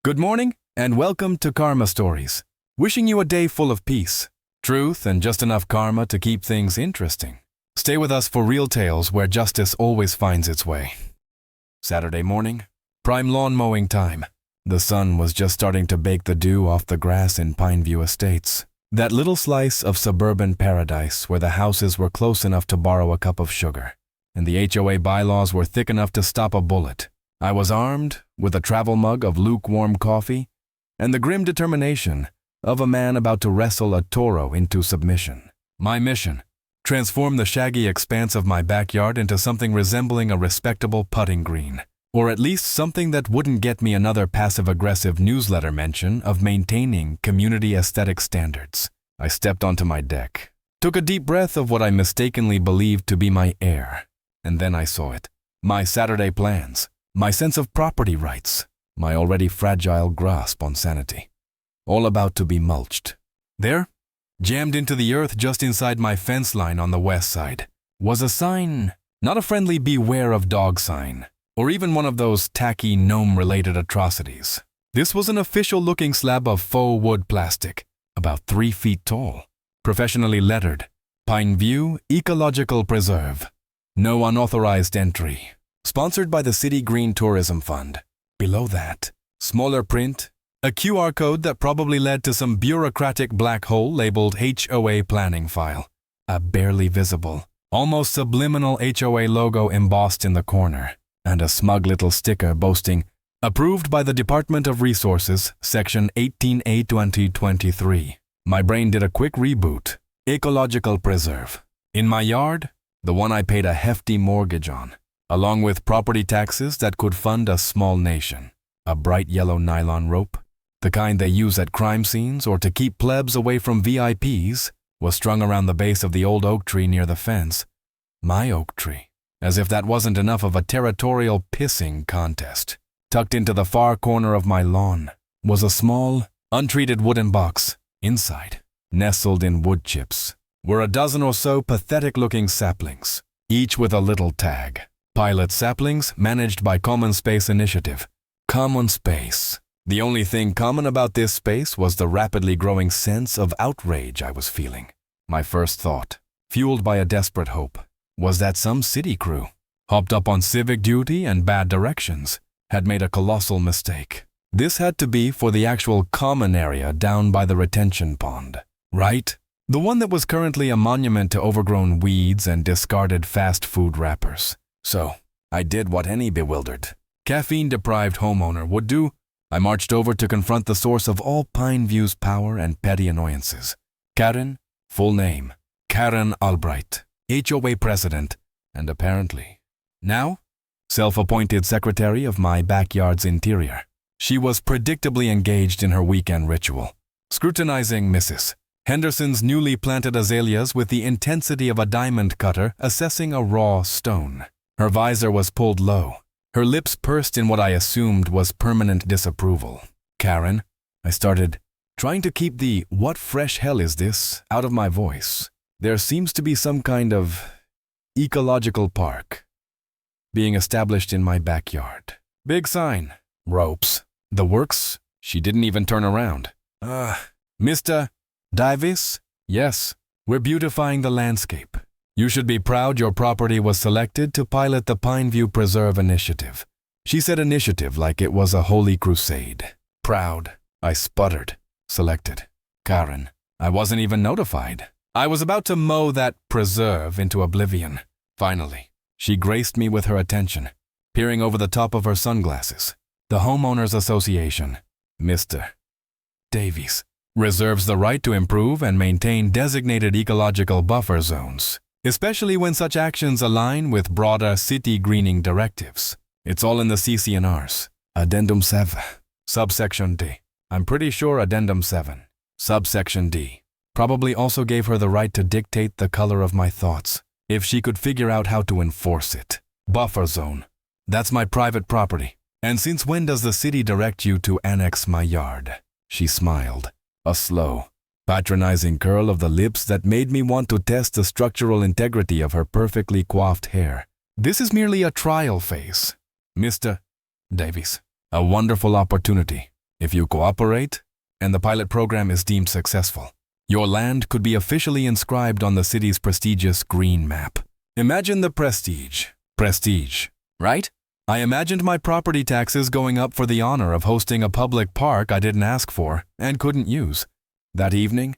Good morning, and welcome to Karma Stories. Wishing you a day full of peace, truth, and just enough karma to keep things interesting. Stay with us for real tales where justice always finds its way. Saturday morning, prime lawn mowing time. The sun was just starting to bake the dew off the grass in Pineview Estates. That little slice of suburban paradise where the houses were close enough to borrow a cup of sugar, and the HOA bylaws were thick enough to stop a bullet. I was armed with a travel mug of lukewarm coffee and the grim determination of a man about to wrestle a toro into submission. My mission: transform the shaggy expanse of my backyard into something resembling a respectable putting green, or at least something that wouldn't get me another passive-aggressive newsletter mention of maintaining community aesthetic standards. I stepped onto my deck, took a deep breath of what I mistakenly believed to be my air, and then I saw it. My Saturday plans. My sense of property rights, my already fragile grasp on sanity, all about to be mulched. There, jammed into the earth just inside my fence line on the west side, was a sign, not a friendly beware of dog sign, or even one of those tacky gnome-related atrocities. This was an official-looking slab of faux wood plastic, about 3 feet tall, professionally lettered, Pineview Eco-Reserve. No unauthorized entry. Sponsored by the City Green Tourism Fund. Below that, smaller print, a QR code that probably led to some bureaucratic black hole labeled HOA planning file. A barely visible, almost subliminal HOA logo embossed in the corner, and a smug little sticker boasting, "Approved by the Department of Resources, Section 18A 2023. My brain did a quick reboot. Ecological Preserve. In my yard, the one I paid a hefty mortgage on, along with property taxes that could fund a small nation. A bright yellow nylon rope, the kind they use at crime scenes or to keep plebs away from VIPs, was strung around the base of the old oak tree near the fence. My oak tree. As if that wasn't enough of a territorial pissing contest. Tucked into the far corner of my lawn was a small, untreated wooden box. Inside, nestled in wood chips, were a dozen or so pathetic-looking saplings, each with a little tag. Pilot saplings managed by Common Space Initiative. Common Space. The only thing common about this space was the rapidly growing sense of outrage I was feeling. My first thought, fueled by a desperate hope, was that some city crew, hopped up on civic duty and bad directions, had made a colossal mistake. This had to be for the actual common area down by the retention pond, right? The one that was currently a monument to overgrown weeds and discarded fast food wrappers. So, I did what any bewildered, caffeine-deprived homeowner would do. I marched over to confront the source of all Pineview's power and petty annoyances. Karen, full name, Karen Albright, HOA president, and apparently, now, self-appointed secretary of my backyard's interior. She was predictably engaged in her weekend ritual, scrutinizing Mrs. Henderson's newly planted azaleas with the intensity of a diamond cutter assessing a raw stone. Her visor was pulled low, her lips pursed in what I assumed was permanent disapproval. "Karen," I started, trying to keep the "what fresh hell is this" out of my voice. "There seems to be some kind of ecological park being established in my backyard. Big sign, ropes, the works." She didn't even turn around. Mr. Davis? "Yes, we're beautifying the landscape. You should be proud your property was selected to pilot the Pineview Preserve initiative." She said initiative like it was a holy crusade. "Proud," I sputtered. "Selected. Karen, I wasn't even notified. I was about to mow that preserve into oblivion." Finally, she graced me with her attention, peering over the top of her sunglasses. "The Homeowners Association, Mr. Davies, reserves the right to improve and maintain designated ecological buffer zones, especially when such actions align with broader city greening directives. It's all in the CC&Rs. Addendum 7, subsection D. I'm pretty sure Addendum 7, subsection D, probably also gave her the right to dictate the color of my thoughts, if she could figure out how to enforce it. Buffer zone. That's my private property. And since when does the city direct you to annex my yard?" She smiled, a slow, patronizing curl of the lips that made me want to test the structural integrity of her perfectly coiffed hair. "This is merely a trial phase, Mr. Davies. A wonderful opportunity. If you cooperate, and the pilot program is deemed successful, your land could be officially inscribed on the city's prestigious green map. Imagine the prestige. Prestige, right? I imagined my property taxes going up for the honor of hosting a public park I didn't ask for and couldn't use. That evening,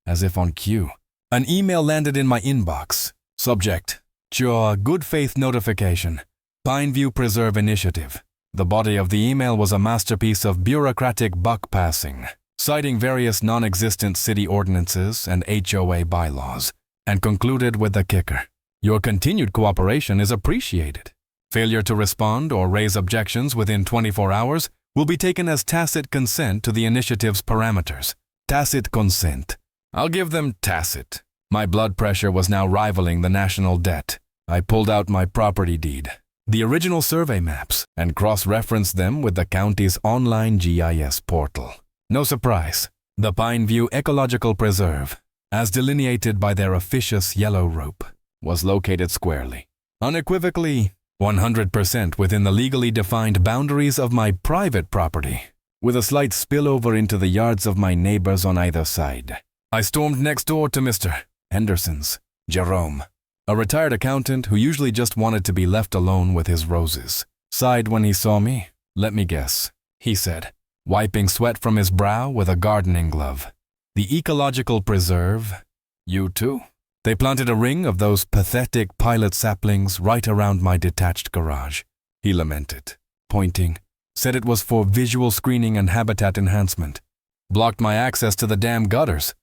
as if on cue, an email landed in my inbox. Subject: Your good faith notification. Pineview Preserve Initiative. The body of the email was a masterpiece of bureaucratic buck passing, citing various non-existent city ordinances and HOA bylaws, and concluded with the kicker: Your continued cooperation is appreciated. Failure to respond or raise objections within 24 hours will be taken as tacit consent to the initiative's parameters. Tacit consent. I'll give them tacit. My blood pressure was now rivaling the national debt. I pulled out my property deed, the original survey maps, and cross-referenced them with the county's online GIS portal. No surprise, the Pineview Ecological Preserve, as delineated by their officious yellow rope, was located squarely, unequivocally, 100% within the legally defined boundaries of my private property, with a slight spillover into the yards of my neighbors on either side. I stormed next door to Mr. Henderson's, Jerome, a retired accountant who usually just wanted to be left alone with his roses. Sighed when he saw me. Let me guess, he said, wiping sweat from his brow with a gardening glove. The Ecological Preserve? You too? They planted a ring of those pathetic pilot saplings right around my detached garage. He lamented, pointing, said it was for visual screening and habitat enhancement. Blocked my access to the damn gutters.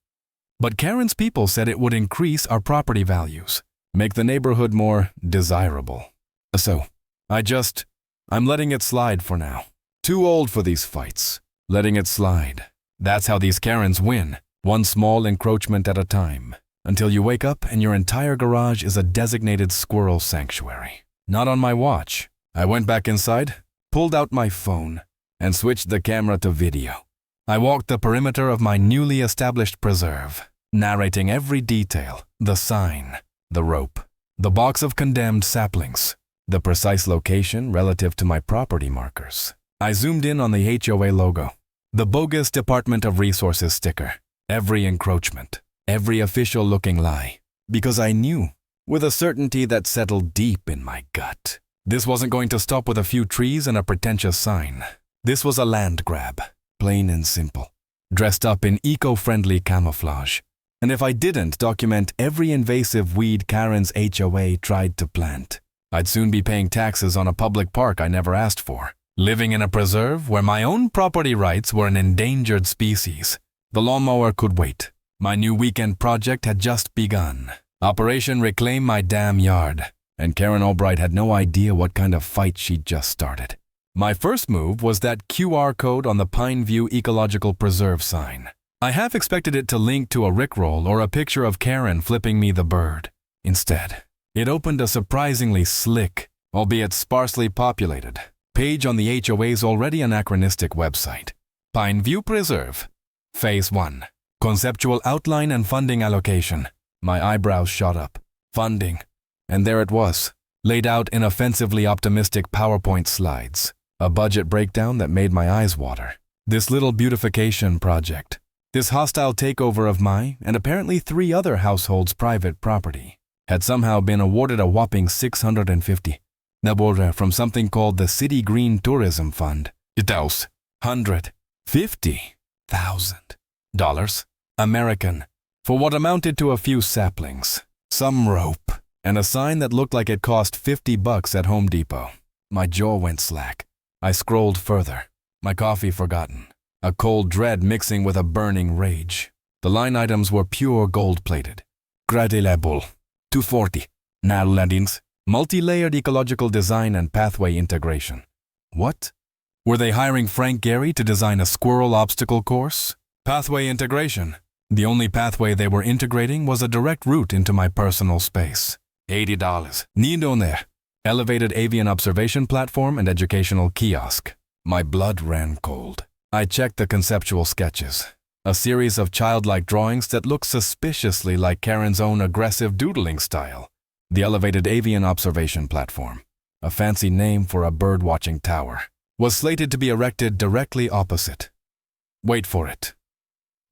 But Karen's people said it would increase our property values, make the neighborhood more desirable. So, I'm letting it slide for now. Too old for these fights. Letting it slide. That's how these Karens win, one small encroachment at a time, until you wake up and your entire garage is a designated squirrel sanctuary. Not on my watch. I went back inside, pulled out my phone, and switched the camera to video. I walked the perimeter of my newly established preserve, narrating every detail: the sign, the rope, the box of condemned saplings, the precise location relative to my property markers. I zoomed in on the HOA logo, the bogus Department of Resources sticker, every encroachment, every official-looking lie, because I knew, with a certainty that settled deep in my gut, this wasn't going to stop with a few trees and a pretentious sign. This was a land grab, plain and simple, dressed up in eco-friendly camouflage. And if I didn't document every invasive weed Karen's HOA tried to plant, I'd soon be paying taxes on a public park I never asked for, living in a preserve where my own property rights were an endangered species. The lawnmower could wait. My new weekend project had just begun. Operation Reclaim My Damn Yard, and Karen Albright had no idea what kind of fight she'd just started. My first move was that QR code on the Pineview Ecological Preserve sign. I half expected it to link to a rickroll or a picture of Karen flipping me the bird. Instead, it opened a surprisingly slick, albeit sparsely populated, page on the HOA's already anachronistic website. Pineview Preserve. Phase 1. Conceptual outline and funding allocation. My eyebrows shot up. Funding. And there it was, laid out in offensively optimistic PowerPoint slides. A budget breakdown that made my eyes water. This little beautification project, this hostile takeover of my, and apparently 3 other households' private property, had somehow been awarded a whopping $650 from something called the City Green Tourism Fund. $150,000 American, for what amounted to a few saplings, some rope, and a sign that looked like it cost $50 at Home Depot. My jaw went slack. I scrolled further, my coffee forgotten, a cold dread mixing with a burning rage. The line items were pure gold-plated. Gradilable, $240, Netherlands, multi-layered ecological design and pathway integration. What? Were they hiring Frank Gehry to design a squirrel obstacle course? Pathway integration. The only pathway they were integrating was a direct route into my personal space. $80. Nidoner. Elevated avian observation platform and educational kiosk. My blood ran cold. I checked the conceptual sketches, a series of childlike drawings that looked suspiciously like Karen's own aggressive doodling style. The elevated avian observation platform, a fancy name for a birdwatching tower, was slated to be erected directly opposite, Wait for it.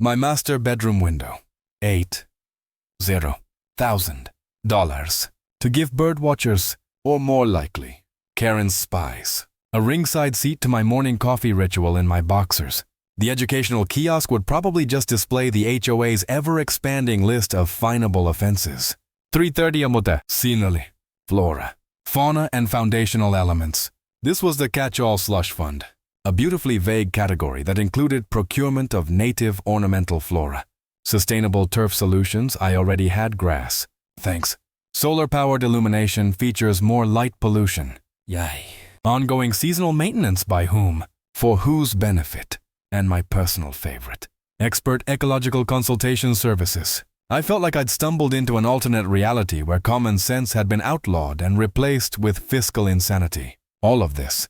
My master bedroom window. $80,000 to give birdwatchers, or more likely, Karen's spies, a ringside seat to my morning coffee ritual in my boxers. The educational kiosk would probably just display the HOA's ever-expanding list of finable offenses. 330 amote, scenery, flora, fauna, and foundational elements. This was the catch-all slush fund, a beautifully vague category that included procurement of native ornamental flora. Sustainable turf solutions, I already had grass. Thanks. Solar-powered illumination features more light pollution. Yay. Ongoing seasonal maintenance by whom? For whose benefit? And my personal favorite, expert ecological consultation services. I felt like I'd stumbled into an alternate reality where common sense had been outlawed and replaced with fiscal insanity. All of this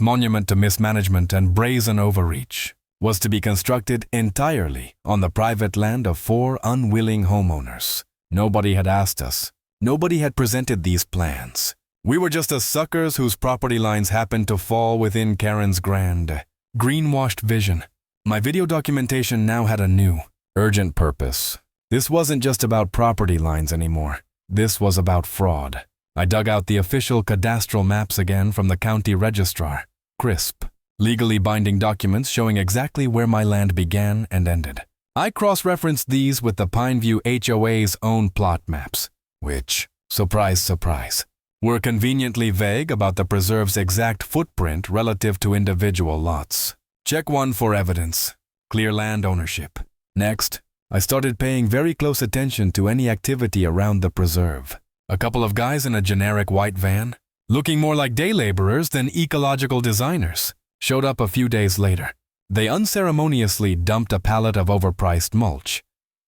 monument to mismanagement and brazen overreach, was to be constructed entirely on the private land of 4 unwilling homeowners. Nobody had asked us. Nobody had presented these plans. We were just the suckers whose property lines happened to fall within Karen's grand, greenwashed vision. My video documentation now had a new, urgent purpose. This wasn't just about property lines anymore. This was about fraud. I dug out the official cadastral maps again from the county registrar. Crisp, legally binding documents showing exactly where my land began and ended. I cross-referenced these with the Pineview HOA's own plot maps, which, surprise, surprise, were conveniently vague about the preserve's exact footprint relative to individual lots. Check 1 for evidence. Clear land ownership. Next, I started paying very close attention to any activity around the preserve. A couple of guys in a generic white van, looking more like day laborers than ecological designers, showed up a few days later. They unceremoniously dumped a pallet of overpriced mulch.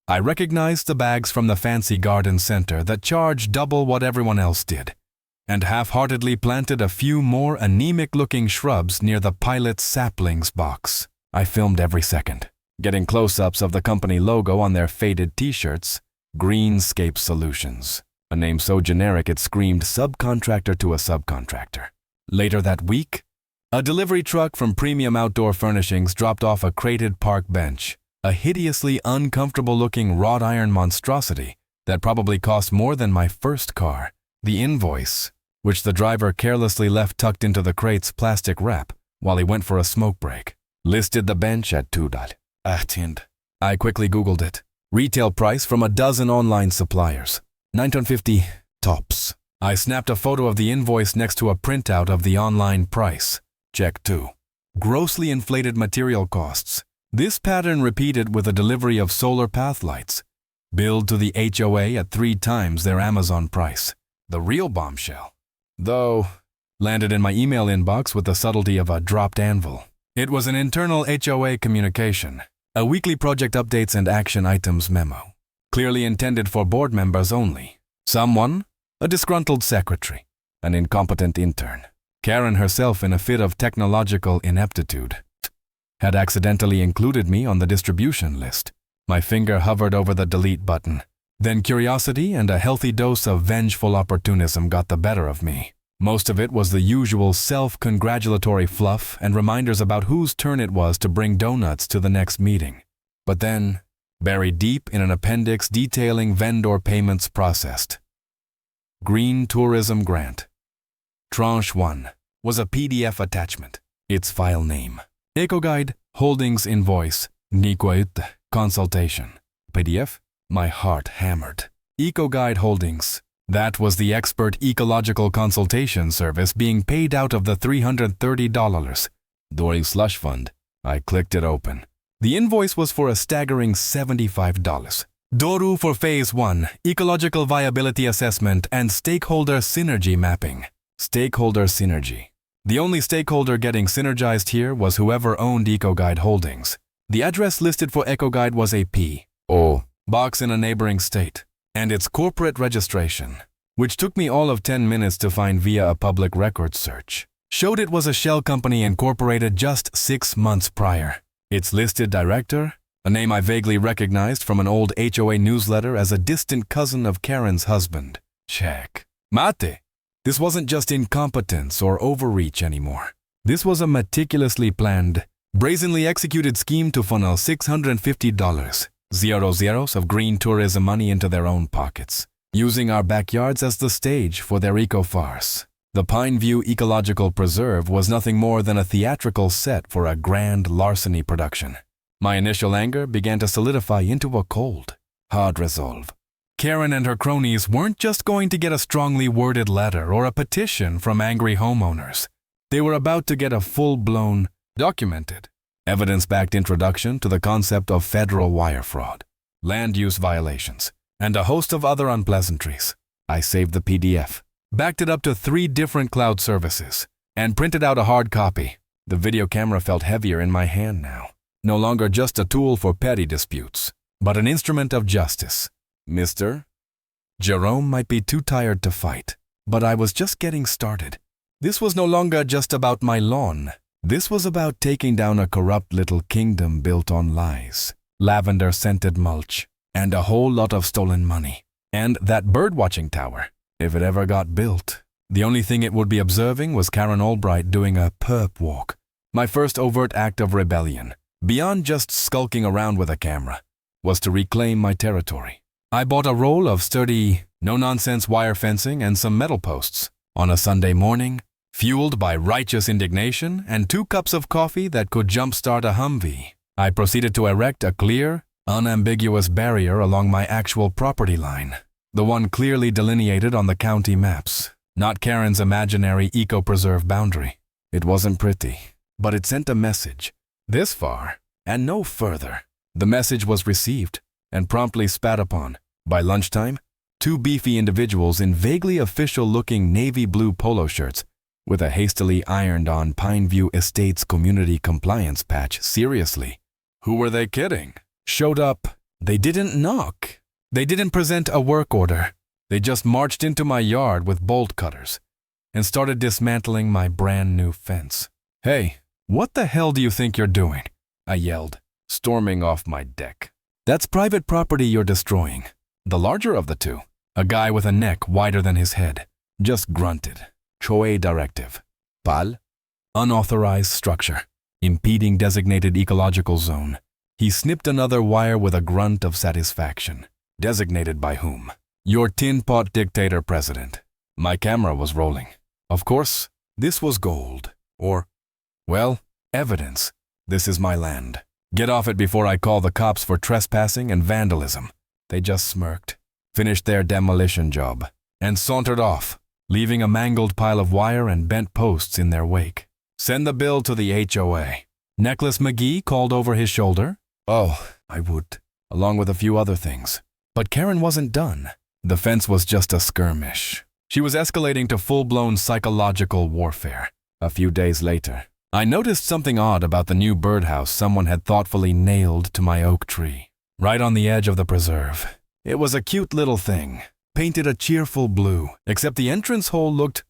I recognized the bags from the fancy garden center that charged double what everyone else did, and half-heartedly planted a few more anemic-looking shrubs near the pilot's saplings box. I filmed every second, getting close-ups of the company logo on their faded t-shirts, Greenscape Solutions, a name so generic it screamed subcontractor to a subcontractor. Later that week, a delivery truck from Premium Outdoor Furnishings dropped off a crated park bench, a hideously uncomfortable-looking wrought iron monstrosity that probably cost more than my first car. The invoice, which the driver carelessly left tucked into the crate's plastic wrap while he went for a smoke break, listed the bench at $2. I quickly Googled it. Retail price from a dozen online suppliers. $9.50 tops. I snapped a photo of the invoice next to a printout of the online price. Check 2. Grossly inflated material costs. This pattern repeated with a delivery of solar path lights, billed to the HOA at 3 times their Amazon price. The real bombshell, though, landed in my email inbox with the subtlety of a dropped anvil. It was an internal HOA communication, a weekly project updates and action items memo, clearly intended for board members only. Someone, a disgruntled secretary, an incompetent intern, Karen herself in a fit of technological ineptitude, had accidentally included me on the distribution list. My finger hovered over the delete button. Then curiosity and a healthy dose of vengeful opportunism got the better of me. Most of it was the usual self-congratulatory fluff and reminders about whose turn it was to bring donuts to the next meeting. But then, buried deep in an appendix detailing vendor payments processed. Green Tourism Grant. Tranche 1 was a PDF attachment. Its file name. Eco-Guide Holdings Invoice Niquaut Consultation. PDF? My heart hammered. Eco-Guide Holdings. That was the expert ecological consultation service being paid out of the $330 Dory slush fund. I clicked it open. The invoice was for a staggering $75. Doru for Phase 1, Ecological Viability Assessment and Stakeholder Synergy Mapping. Stakeholder Synergy. The only stakeholder getting synergized here was whoever owned Eco-Guide Holdings. The address listed for Eco-Guide was a P.O. box in a neighboring state, and its corporate registration, which took me all of 10 minutes to find via a public records search, showed it was a shell company incorporated just 6 months prior. Its listed director, a name I vaguely recognized from an old HOA newsletter as a distant cousin of Karen's husband. Check. Mate. This wasn't just incompetence or overreach anymore. This was a meticulously planned, brazenly executed scheme to funnel $650 zero zeros of green tourism money into their own pockets, using our backyards as the stage for their eco-farce. The Pineview Eco-Reserve was nothing more than a theatrical set for a grand larceny production. My initial anger began to solidify into a cold, hard resolve. Karen and her cronies weren't just going to get a strongly worded letter or a petition from angry homeowners. They were about to get a full-blown, documented, evidence-backed introduction to the concept of federal wire fraud, land use violations, and a host of other unpleasantries. I saved the PDF, backed it up to 3 different cloud services, and printed out a hard copy. The video camera felt heavier in my hand now, no longer just a tool for petty disputes, but an instrument of justice. Mr. Jerome might be too tired to fight, but I was just getting started. This was no longer just about my lawn. This was about taking down a corrupt little kingdom built on lies, lavender-scented mulch, and a whole lot of stolen money. And that birdwatching tower, if it ever got built. The only thing it would be observing was Karen Albright doing a perp walk. My first overt act of rebellion, beyond just skulking around with a camera, was to reclaim my territory. I bought a roll of sturdy, no-nonsense wire fencing and some metal posts. On a Sunday morning, fueled by righteous indignation and 2 cups of coffee that could jumpstart a Humvee, I proceeded to erect a clear, unambiguous barrier along my actual property line, the one clearly delineated on the county maps, not Karen's imaginary eco-preserve boundary. It wasn't pretty, but it sent a message. This far, and no further. The message was received, and promptly spat upon. By lunchtime, 2 beefy individuals in vaguely official-looking navy blue polo shirts with a hastily ironed-on Pineview Estates community compliance patch, seriously. Who were they kidding? Showed up. They didn't knock. They didn't present a work order. They just marched into my yard with bolt cutters and started dismantling my brand new fence. Hey, what the hell do you think you're doing? I yelled, storming off my deck. That's private property you're destroying. The larger of the 2, a guy with a neck wider than his head, just grunted. HOA directive. PAL? Unauthorized structure. Impeding designated ecological zone. He snipped another wire with a grunt of satisfaction. Designated by whom? Your tin pot dictator president. My camera was rolling. Of course, this was gold. Or, well, evidence. This is my land. Get off it before I call the cops for trespassing and vandalism. They just smirked, finished their demolition job, and sauntered off, leaving a mangled pile of wire and bent posts in their wake. Send the bill to the HOA. Necklace McGee called over his shoulder. Oh, I would, along with a few other things. But Karen wasn't done. The fence was just a skirmish. She was escalating to full-blown psychological warfare. A few days later, I noticed something odd about the new birdhouse someone had thoughtfully nailed to my oak tree, right on the edge of the preserve. It was a cute little thing, painted a cheerful blue, except the entrance hole looked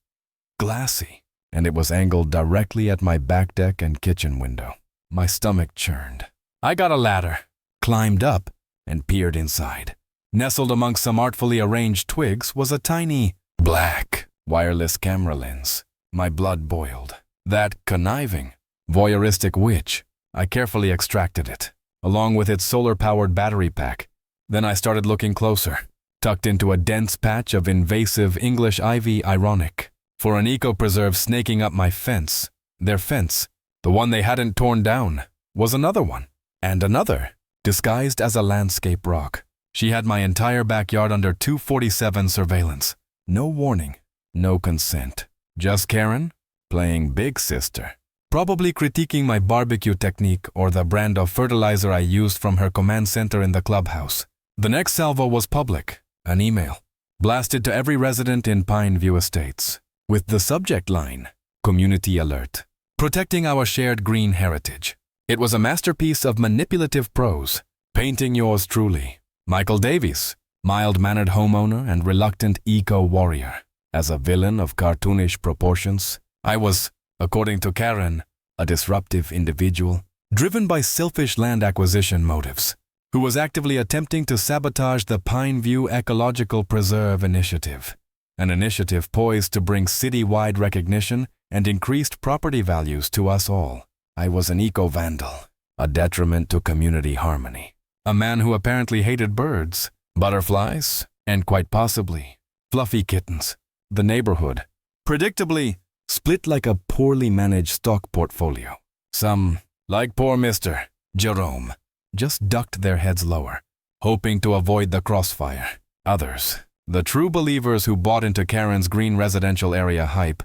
glassy, and it was angled directly at my back deck and kitchen window. My stomach churned. I got a ladder, climbed up, and peered inside. Nestled amongst some artfully arranged twigs was a tiny, black, wireless camera lens. My blood boiled. That conniving, voyeuristic witch. I carefully extracted it, along with its solar-powered battery pack. Then I started looking closer, tucked into a dense patch of invasive English ivy ironic. For an eco-preserve snaking up my fence, their fence, the one they hadn't torn down, was another one. And another, disguised as a landscape rock. She had my entire backyard under 247 surveillance. No warning, no consent. Just Karen, playing big sister. Probably critiquing my barbecue technique or the brand of fertilizer I used from her command center in the clubhouse. The next salvo was public, an email, blasted to every resident in Pineview Estates, with the subject line, Community Alert, protecting our shared green heritage. It was a masterpiece of manipulative prose, painting yours truly, Michael Davies, mild-mannered homeowner and reluctant eco-warrior. As a villain of cartoonish proportions, I was, according to Karen, a disruptive individual, driven by selfish land acquisition motives, who was actively attempting to sabotage the Pineview Eco-Reserve initiative, an initiative poised to bring city-wide recognition and increased property values to us all. I was an eco-vandal, a detriment to community harmony. A man who apparently hated birds, butterflies, and quite possibly fluffy kittens. The neighborhood, predictably, split like a poorly managed stock portfolio. Some, like poor Mr. Jerome, just ducked their heads lower, hoping to avoid the crossfire. Others, the true believers who bought into Karen's green residential area hype,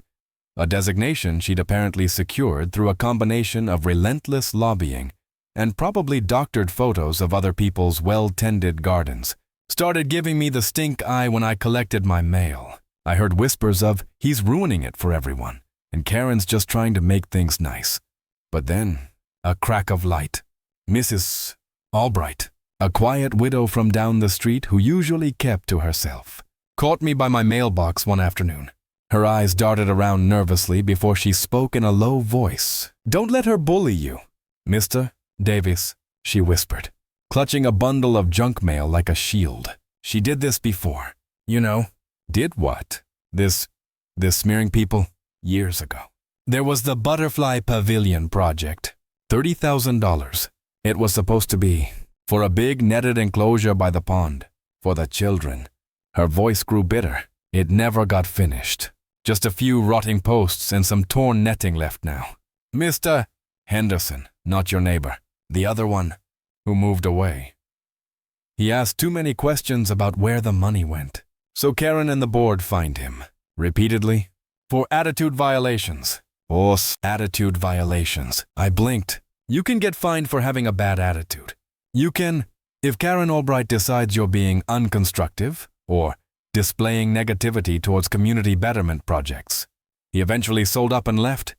a designation she'd apparently secured through a combination of relentless lobbying and probably doctored photos of other people's well-tended gardens, started giving me the stink eye when I collected my mail. I heard whispers of, he's ruining it for everyone, and Karen's just trying to make things nice. But then, a crack of light. Mrs. Albright, a quiet widow from down the street who usually kept to herself, caught me by my mailbox one afternoon. Her eyes darted around nervously before she spoke in a low voice. "Don't let her bully you." "Mr. Davis," she whispered, clutching a bundle of junk mail like a shield. "She did this before. You know." "Did what?" This smearing people? Years ago. There was the Butterfly Pavilion project. $30,000. It was supposed to be for a big netted enclosure by the pond. For the children. Her voice grew bitter. It never got finished. Just a few rotting posts and some torn netting left now. "Mr. Henderson, not your neighbor. The other one, who moved away. He asked too many questions about where the money went. So Karen and the board fined him, repeatedly, for attitude violations. Attitude violations. I blinked. You can get fined for having a bad attitude. You can, if Karen Albright decides you're being unconstructive or displaying negativity towards community betterment projects. He eventually sold up and left.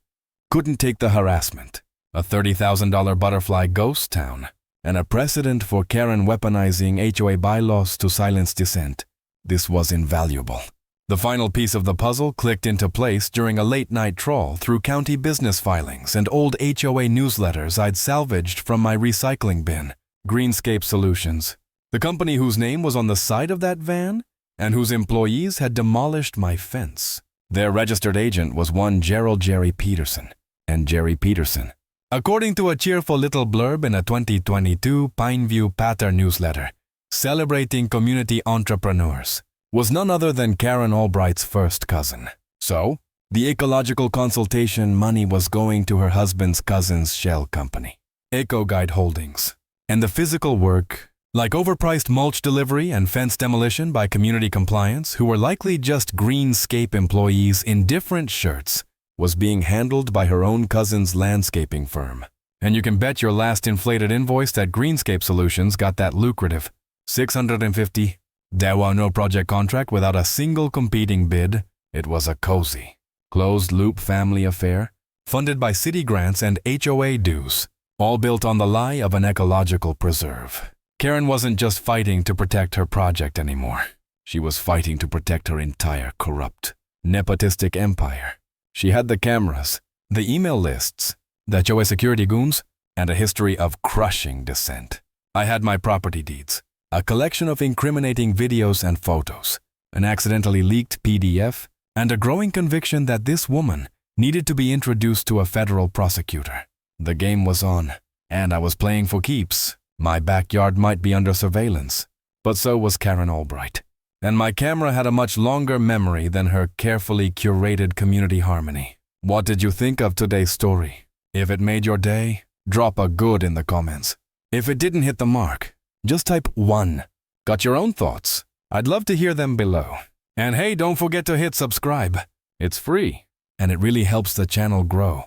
Couldn't take the harassment. A $30,000 butterfly ghost town, and a precedent for Karen weaponizing HOA bylaws to silence dissent. This was invaluable. The final piece of the puzzle clicked into place during a late-night trawl through county business filings and old HOA newsletters I'd salvaged from my recycling bin. Greenscape Solutions, the company whose name was on the side of that van and whose employees had demolished my fence. Their registered agent was one Gerald Jerry Peterson, and Jerry Peterson, according to a cheerful little blurb in a 2022 Pineview Patter newsletter, celebrating community entrepreneurs, was none other than Karen Albright's first cousin. So, the ecological consultation money was going to her husband's cousin's shell company, Eco-Guide Holdings. And the physical work, like overpriced mulch delivery and fence demolition by community compliance, who were likely just Greenscape employees in different shirts, was being handled by her own cousin's landscaping firm. And you can bet your last inflated invoice that Greenscape Solutions got that lucrative $650. There were no project contract without a single competing bid. It was a cozy, closed-loop family affair, funded by city grants and HOA dues, all built on the lie of an ecological preserve. Karen wasn't just fighting to protect her project anymore. She was fighting to protect her entire corrupt, nepotistic empire. She had the cameras, the email lists, the HOA security goons, and a history of crushing dissent. I had my property deeds, a collection of incriminating videos and photos, an accidentally leaked PDF, and a growing conviction that this woman needed to be introduced to a federal prosecutor. The game was on, and I was playing for keeps. My backyard might be under surveillance, but so was Karen Albright. And my camera had a much longer memory than her carefully curated community harmony. What did you think of today's story? If it made your day, drop a good in the comments. If it didn't hit the mark, just type 1. Got your own thoughts? I'd love to hear them below. And hey, don't forget to hit subscribe. It's free, and it really helps the channel grow.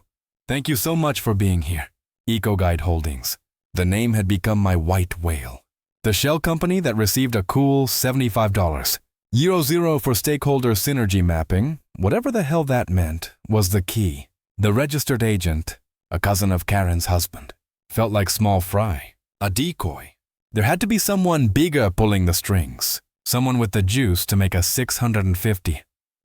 Thank you so much for being here. Eco-Guide Holdings. The name had become my white whale. The shell company that received a cool $75. €0 for stakeholder synergy mapping, whatever the hell that meant, was the key. The registered agent, a cousin of Karen's husband, felt like small fry, a decoy. There had to be someone bigger pulling the strings, someone with the juice to make a $650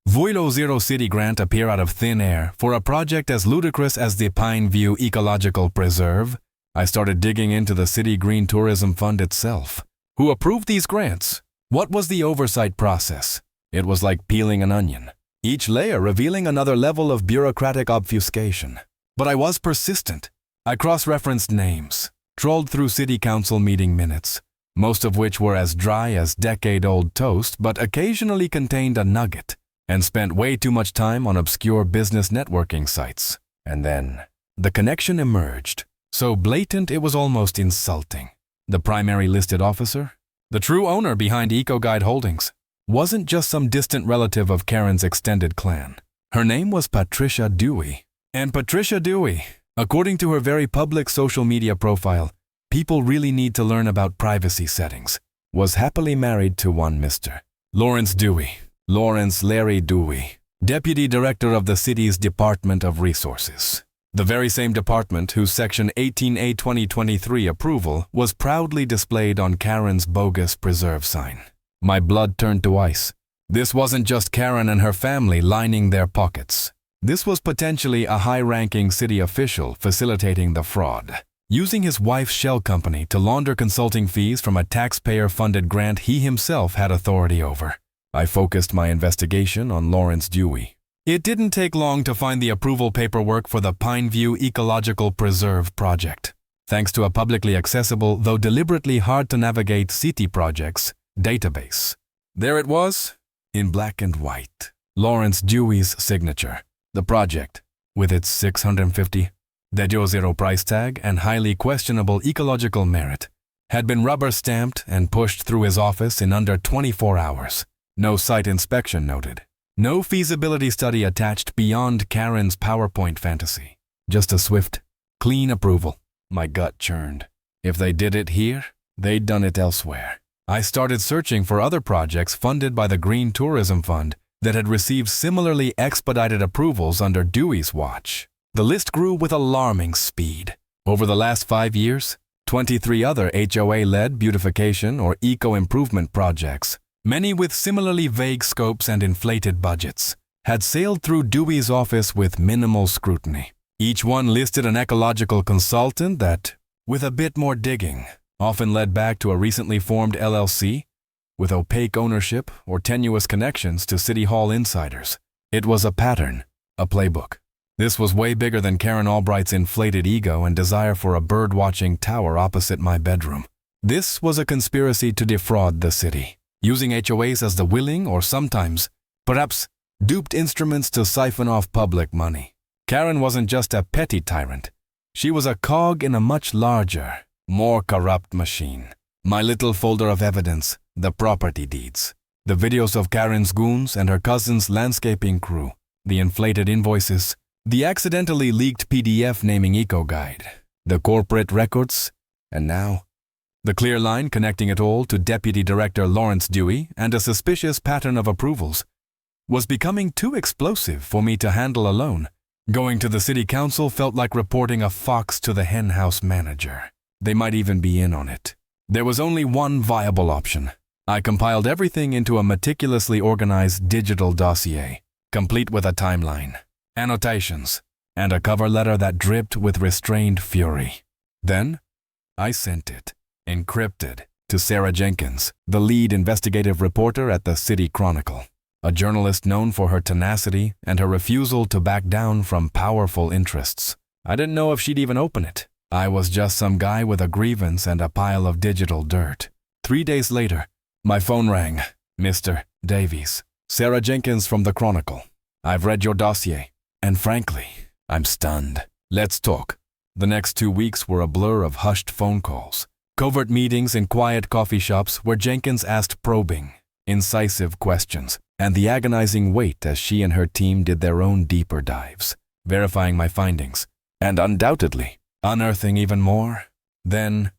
€0 city grant appear out of thin air for a project as ludicrous as the Pineview Ecological Preserve. I started digging into the City Green Tourism Fund itself. Who approved these grants? What was the oversight process? It was like peeling an onion, each layer revealing another level of bureaucratic obfuscation. But I was persistent. I cross-referenced names, trolled through city council meeting minutes, most of which were as dry as decade-old toast but occasionally contained a nugget, and spent way too much time on obscure business networking sites. And then, the connection emerged, so blatant it was almost insulting. The primary listed officer, the true owner behind EcoGuide Holdings, wasn't just some distant relative of Karen's extended clan. Her name was Patricia Dewey. And Patricia Dewey, according to her very public social media profile, people really need to learn about privacy settings, was happily married to one Mr. Lawrence Dewey, Lawrence Larry Dewey, Deputy Director of the city's Department of Resources. The very same department whose Section 18A 2023 approval was proudly displayed on Karen's bogus preserve sign. My blood turned to ice. This wasn't just Karen and her family lining their pockets. This was potentially a high-ranking city official facilitating the fraud, using his wife's shell company to launder consulting fees from a taxpayer-funded grant he himself had authority over. I focused my investigation on Lawrence Dewey. It didn't take long to find the approval paperwork for the Pineview Ecological-Preserve project, thanks to a publicly accessible, though deliberately hard-to-navigate city projects database. There it was, in black and white, Lawrence Dewey's signature. The project, with its $650,000 price tag and highly questionable ecological merit, had been rubber-stamped and pushed through his office in under 24 hours. No site inspection noted. No feasibility study attached beyond Karen's PowerPoint fantasy. Just a swift, clean approval. My gut churned. If they did it here, they'd done it elsewhere. I started searching for other projects funded by the Green Tourism Fund that had received similarly expedited approvals under Dewey's watch. The list grew with alarming speed. Over the last 5 years, 23 other HOA-led beautification or eco-improvement projects, many with similarly vague scopes and inflated budgets, had sailed through Dewey's office with minimal scrutiny. Each one listed an ecological consultant that, with a bit more digging, often led back to a recently formed LLC with opaque ownership or tenuous connections to City Hall insiders. It was a pattern, a playbook. This was way bigger than Karen Albright's inflated ego and desire for a bird-watching tower opposite my bedroom. This was a conspiracy to defraud the city, using HOAs as the willing or sometimes, perhaps, duped instruments to siphon off public money. Karen wasn't just a petty tyrant. She was a cog in a much larger, more corrupt machine. My little folder of evidence, the property deeds, the videos of Karen's goons and her cousin's landscaping crew, the inflated invoices, the accidentally leaked PDF naming EcoGuide, the corporate records, and now, the clear line connecting it all to Deputy Director Lawrence Dewey and a suspicious pattern of approvals was becoming too explosive for me to handle alone. Going to the city council felt like reporting a fox to the henhouse manager. They might even be in on it. There was only one viable option. I compiled everything into a meticulously organized digital dossier, complete with a timeline, annotations, and a cover letter that dripped with restrained fury. Then, I sent it, encrypted, to Sarah Jenkins, the lead investigative reporter at the City Chronicle, a journalist known for her tenacity and her refusal to back down from powerful interests. I didn't know if she'd even open it. I was just some guy with a grievance and a pile of digital dirt. 3 days later, my phone rang. Mr. Davies. Sarah Jenkins from the Chronicle. I've read your dossier, and frankly, I'm stunned. Let's talk. The next 2 weeks were a blur of hushed phone calls, covert meetings in quiet coffee shops where Jenkins asked probing, incisive questions, and the agonizing wait as she and her team did their own deeper dives, verifying my findings, and undoubtedly, unearthing even more. Then,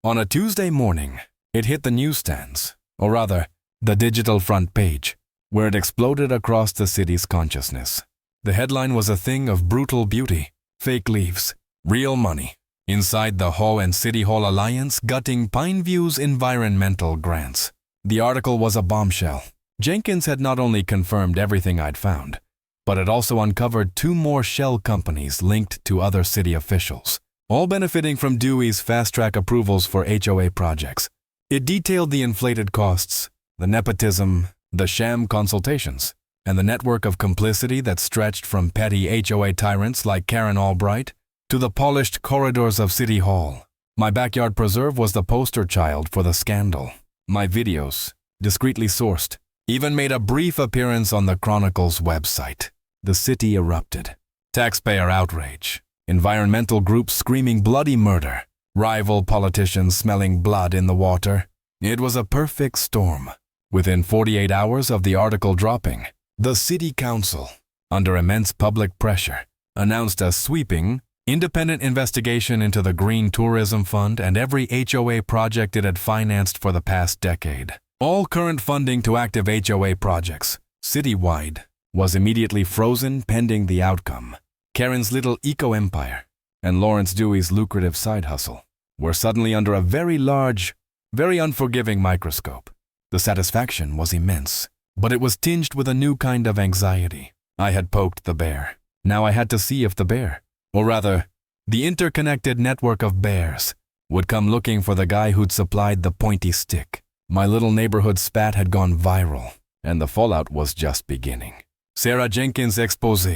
on a Tuesday morning, it hit the newsstands, or rather, the digital front page, where it exploded across the city's consciousness. The headline was a thing of brutal beauty, fake leaves, real money, inside the HOA and City Hall alliance gutting Pineview's environmental grants. The article was a bombshell. Jenkins had not only confirmed everything I'd found, but it also uncovered 2 more shell companies linked to other city officials, all benefiting from Dewey's fast-track approvals for HOA projects. It detailed the inflated costs, the nepotism, the sham consultations, and the network of complicity that stretched from petty HOA tyrants like Karen Albright to the polished corridors of City Hall. My backyard preserve was the poster child for the scandal. My videos, discreetly sourced, even made a brief appearance on the Chronicle's website. The city erupted. Taxpayer outrage, environmental groups screaming bloody murder, rival politicians smelling blood in the water. It was a perfect storm. Within 48 hours of the article dropping, the City Council, under immense public pressure, announced a sweeping, independent investigation into the Green Tourism Fund and every HOA project it had financed for the past decade. All current funding to active HOA projects, citywide, was immediately frozen pending the outcome. Karen's little eco-empire and Lawrence Dewey's lucrative side hustle were suddenly under a very large, very unforgiving microscope. The satisfaction was immense, but it was tinged with a new kind of anxiety. I had poked the bear. Now I had to see if the bear, or rather, the interconnected network of bears, would come looking for the guy who'd supplied the pointy stick. My little neighborhood spat had gone viral, and the fallout was just beginning. Sarah Jenkins' expose,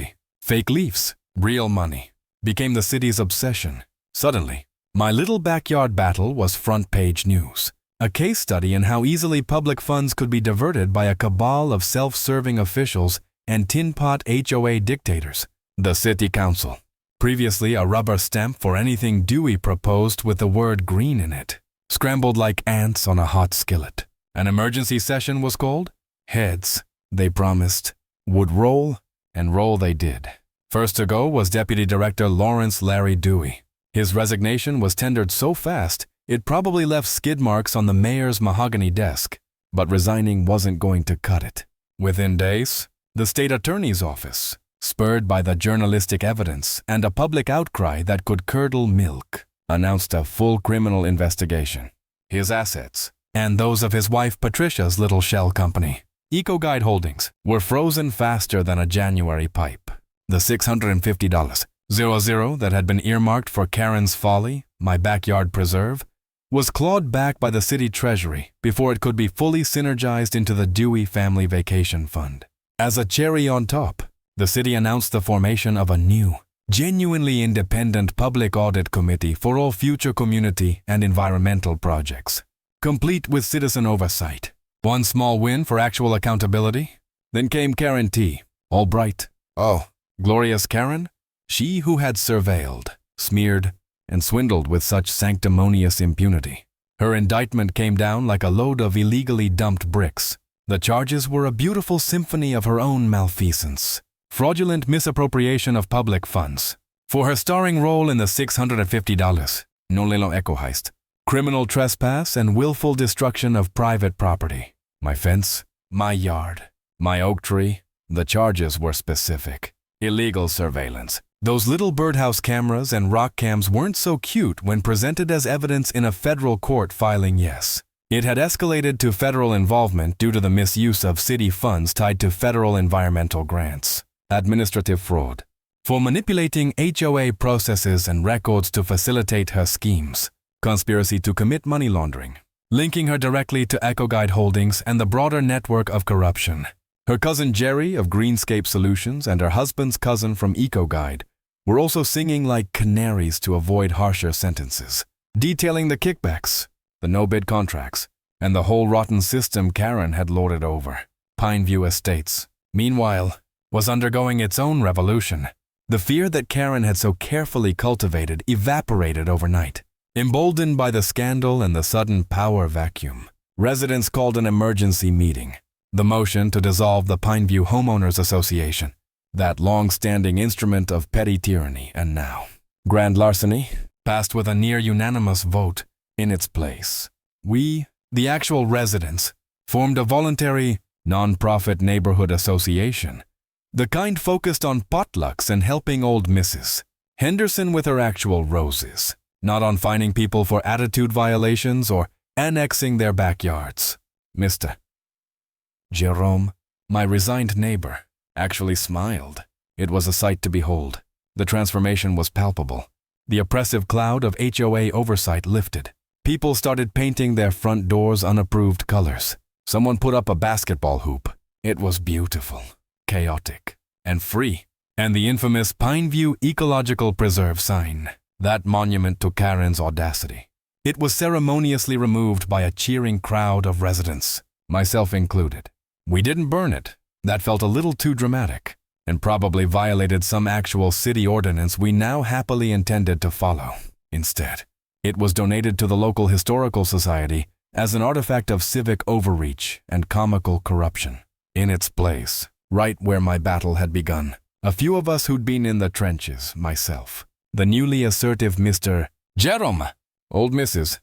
fake leaves, real money, became the city's obsession. Suddenly, my little backyard battle was front-page news. A case study in how easily public funds could be diverted by a cabal of self-serving officials and tin-pot HOA dictators. The City Council, previously a rubber stamp for anything Dewey proposed with the word green in it, scrambled like ants on a hot skillet. An emergency session was called. Heads, they promised, would roll, and roll they did. First to go was Deputy Director Lawrence Larry Dewey. His resignation was tendered so fast, it probably left skid marks on the mayor's mahogany desk, but resigning wasn't going to cut it. Within days, the state attorney's office, spurred by the journalistic evidence and a public outcry that could curdle milk, announced a full criminal investigation. His assets, and those of his wife Patricia's little shell company, Eco-Guide Holdings, were frozen faster than a January pipe. The $650,000 that had been earmarked for Karen's folly, my backyard preserve, was clawed back by the city treasury before it could be fully synergized into the Dewey Family Vacation Fund. As a cherry on top, the city announced the formation of a new, genuinely independent public audit committee for all future community and environmental projects, complete with citizen oversight. One small win for actual accountability. Then came Karen T. Albright. Oh, glorious Karen? She who had surveilled, smeared, and swindled with such sanctimonious impunity. Her indictment came down like a load of illegally dumped bricks. The charges were a beautiful symphony of her own malfeasance. Fraudulent misappropriation of public funds. For her starring role in the $650 no-lelo eco heist. Criminal trespass and willful destruction of private property. My fence, my yard, my oak tree. The charges were specific. Illegal surveillance. Those little birdhouse cameras and rock cams weren't so cute when presented as evidence in a federal court filing yes. It had escalated to federal involvement due to the misuse of city funds tied to federal environmental grants. Administrative fraud. For manipulating HOA processes and records to facilitate her schemes. Conspiracy to commit money laundering. Linking her directly to Eco-Guide Holdings and the broader network of corruption. Her cousin Jerry of Greenscape Solutions and her husband's cousin from Eco-Guide were also singing like canaries to avoid harsher sentences, detailing the kickbacks, the no-bid contracts, and the whole rotten system Karen had lorded over. Pineview Estates, meanwhile, was undergoing its own revolution. The fear that Karen had so carefully cultivated evaporated overnight. Emboldened by the scandal and the sudden power vacuum, residents called an emergency meeting. The motion to dissolve the Pineview Homeowners Association, that long-standing instrument of petty tyranny and now grand larceny, passed with a near-unanimous vote in its place. We, the actual residents, formed a voluntary, non-profit neighborhood association, the kind focused on potlucks and helping old Mrs. Henderson with her actual roses, not on fining people for attitude violations or annexing their backyards. Mr. Jerome, my resigned neighbor, actually smiled. It was a sight to behold. The transformation was palpable. The oppressive cloud of HOA oversight lifted. People started painting their front doors unapproved colors. Someone put up a basketball hoop. It was beautiful, chaotic, and free. And the infamous Pineview Ecological-Preserve sign, that monument to Karen's audacity. It was ceremoniously removed by a cheering crowd of residents, myself included. We didn't burn it. That felt a little too dramatic, and probably violated some actual city ordinance we now happily intended to follow. Instead, it was donated to the local historical society as an artifact of civic overreach and comical corruption. In its place, right where my battle had begun, a few of us who'd been in the trenches, myself, the newly assertive Mr. Jerome, old Mrs.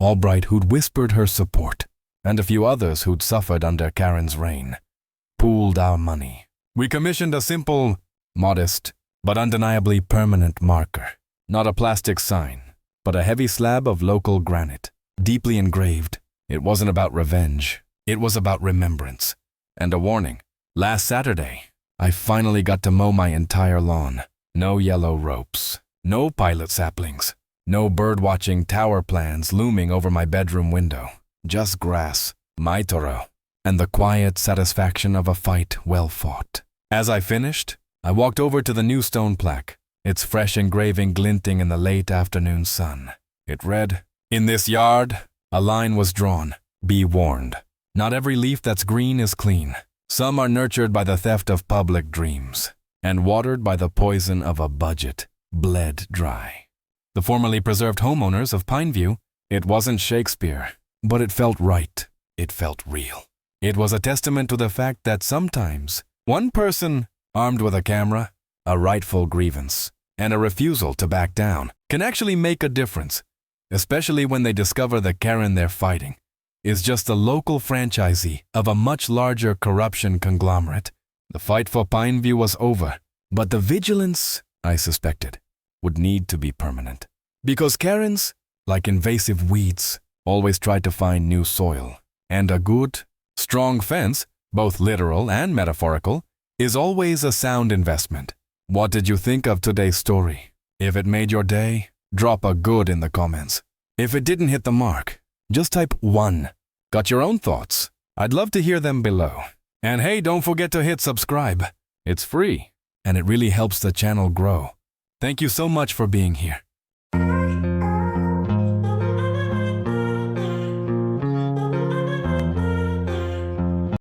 Albright who'd whispered her support, and a few others who'd suffered under Karen's reign, pooled our money. We commissioned a simple, modest, but undeniably permanent marker. Not a plastic sign, but a heavy slab of local granite, deeply engraved. It wasn't about revenge. It was about remembrance. And a warning. Last Saturday, I finally got to mow my entire lawn. No yellow ropes. No pilot saplings. No birdwatching tower plans looming over my bedroom window. Just grass, my toro, and the quiet satisfaction of a fight well fought. As I finished, I walked over to the new stone plaque, its fresh engraving glinting in the late afternoon sun. It read, "In this yard, a line was drawn. Be warned. Not every leaf that's green is clean. Some are nurtured by the theft of public dreams, and watered by the poison of a budget, bled dry." The formerly preserved homeowners of Pineview, it wasn't Shakespeare, but it felt right. It felt real. It was a testament to the fact that sometimes one person, armed with a camera, a rightful grievance, and a refusal to back down, can actually make a difference, especially when they discover the Karen they're fighting is just a local franchisee of a much larger corruption conglomerate. The fight for Pineview was over, but the vigilance, I suspected, would need to be permanent. Because Karens, like invasive weeds, always tried to find new soil, and a good, strong fence, both literal and metaphorical, is always a sound investment. What did you think of today's story? If it made your day, drop a good in the comments. If it didn't hit the mark, just type 1. Got your own thoughts? I'd love to hear them below. And hey, don't forget to hit subscribe. It's free, and it really helps the channel grow. Thank you so much for being here.